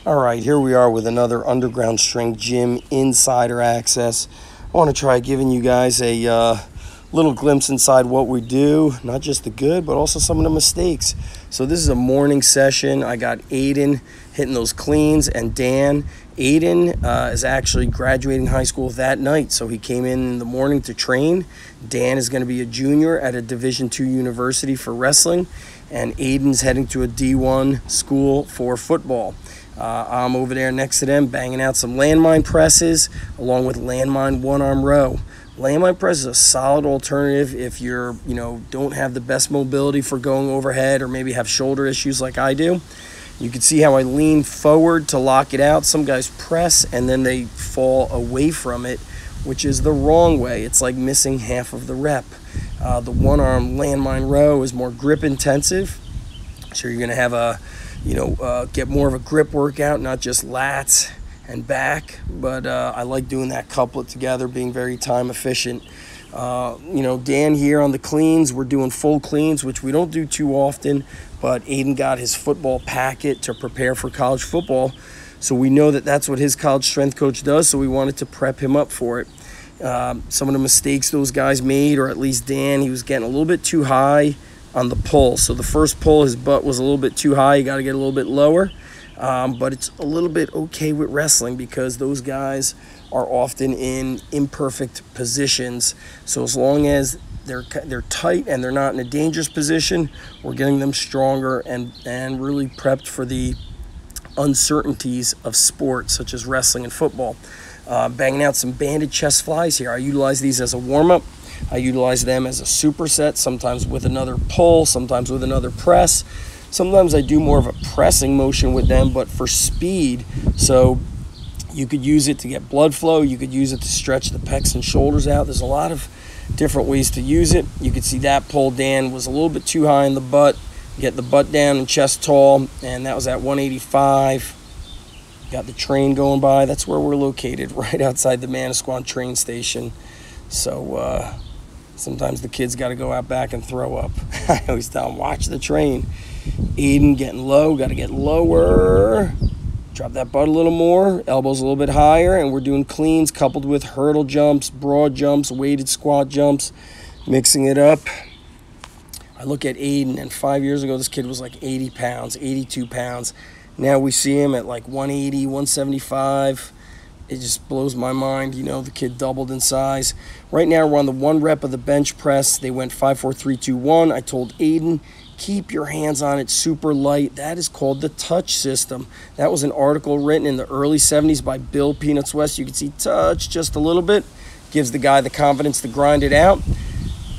All right, here we are with another Underground Strength Gym Insider Access. I want to try giving you guys a little glimpse inside what we do, not just the good, but also some of the mistakes. So this is a morning session. I got Aiden hitting those cleans and Dan. Aiden is actually graduating high school that night, so he came in the morning to train. Dan is going to be a junior at a Division II university for wrestling, and Aiden's heading to a D1 school for football. I'm over there next to them banging out some landmine presses along with landmine one-arm row. Landmine press is a solid alternative if you're, don't have the best mobility for going overhead or maybe have shoulder issues like I do. You can see how I lean forward to lock it out. Some guys press and then they fall away from it, which is the wrong way. It's like missing half of the rep. The one-arm landmine row is more grip intensive, so you're going to have a get more of a grip workout, not just lats and back, but I like doing that couplet together, being very time efficient. Dan here on the cleans, we're doing full cleans, which we don't do too often, but Aiden got his football packet to prepare for college football, so we know that that's what his college strength coach does, so we wanted to prep him up for it. Some of the mistakes those guys made, or at least Dan, he was getting a little bit too high on the pull. So the first pull, his butt was a little bit too high. You got to get a little bit lower. But it's a little bit okay with wrestling because those guys are often in imperfect positions. So as long as they're tight and they're not in a dangerous position, we're getting them stronger and really prepped for the uncertainties of sports such as wrestling and football. Banging out some banded chest flies here. I utilize these as a warm-up. I utilize them as a superset, sometimes with another pull, sometimes with another press. Sometimes I do more of a pressing motion with them, but for speed. So you could use it to get blood flow. You could use it to stretch the pecs and shoulders out. There's a lot of different ways to use it. You could see that pull, Dan, was a little bit too high in the butt. Get the butt down and chest tall, and that was at 185. Got the train going by. That's where we're located, right outside the Manasquan train station. So sometimes the kids got to go out back and throw up. I always tell them, watch the train. Aiden getting low, got to get lower. Drop that butt a little more, elbows a little bit higher, and we're doing cleans coupled with hurdle jumps, broad jumps, weighted squat jumps, mixing it up. I look at Aiden, and 5 years ago, this kid was like 80 pounds, 82 pounds. Now we see him at like 180, 175. It just blows my mind. The kid doubled in size. Right now we're on the 1 rep of the bench press. They went 5, 4, 3, 2, 1. I told Aiden, keep your hands on it super light. That is called the touch system. That was an article written in the early 70s by Bill Peanuts West. You can see touch just a little bit. Gives the guy the confidence to grind it out.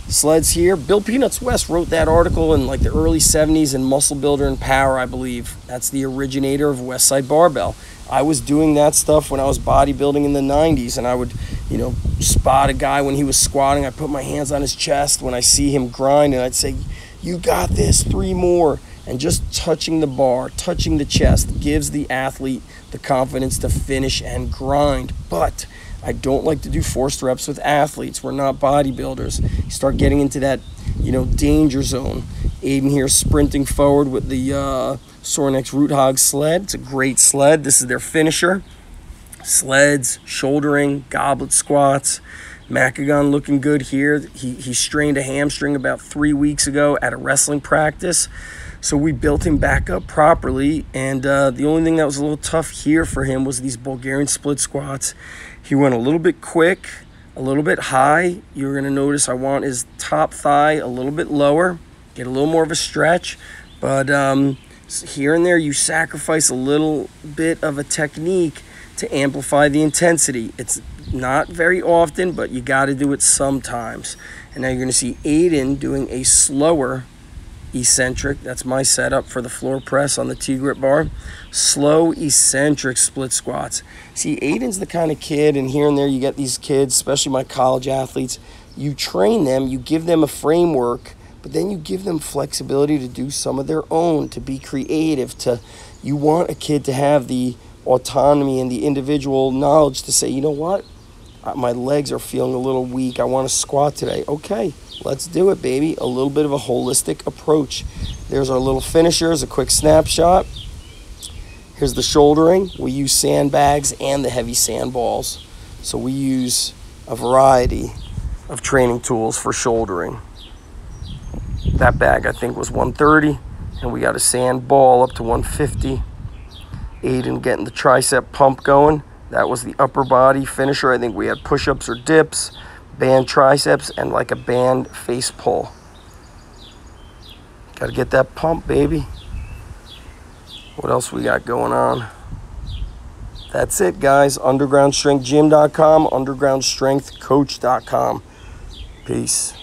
Sleds here. Bill Peanuts West wrote that article in like the early 70s in Muscle Builder and Power, I believe. That's the originator of Westside Barbell. I was doing that stuff when I was bodybuilding in the 90s, and I would, spot a guy when he was squatting. I put my hands on his chest when I see him grind, and I'd say, you got this, 3 more. And just touching the bar, touching the chest gives the athlete the confidence to finish and grind. But I don't like to do forced reps with athletes. We're not bodybuilders. You start getting into that, danger zone. Aiden here sprinting forward with the Sornex Root Hog sled. It's a great sled. This is their finisher. Sleds, shouldering, goblet squats. Macagon looking good here. He strained a hamstring about 3 weeks ago at a wrestling practice. So we built him back up properly. And the only thing that was a little tough here for him was these Bulgarian split squats. He went a little bit quick, a little bit high. You're going to notice I want his top thigh a little bit lower. Get a little more of a stretch. But here and there you sacrifice a little bit of a technique to amplify the intensity. It's not very often, but you got to do it sometimes. And now you're going to see Aiden doing a slower eccentric. That's my setup for the floor press on the T-grip bar. Slow eccentric split squats. See, Aiden's the kind of kid, and here and there you get these kids, especially my college athletes, you train them, you give them a framework, but then you give them flexibility to do some of their own, to be creative, you want a kid to have the autonomy and the individual knowledge to say, you know what, my legs are feeling a little weak, I want to squat today. Okay, let's do it, baby. A little bit of a holistic approach. There's our little finishers, a quick snapshot. Here's the shouldering. We use sandbags and the heavy sand balls. So we use a variety of training tools for shouldering. That bag I think was 130, and we got a sand ball up to 150. Aid in getting the tricep pump going. That was the upper body finisher. I think we had push-ups or dips, band triceps, and like a band face pull. Got to get that pump, baby. What else we got going on? That's it, guys. UndergroundStrengthGym.com, UndergroundStrengthCoach.com. Peace.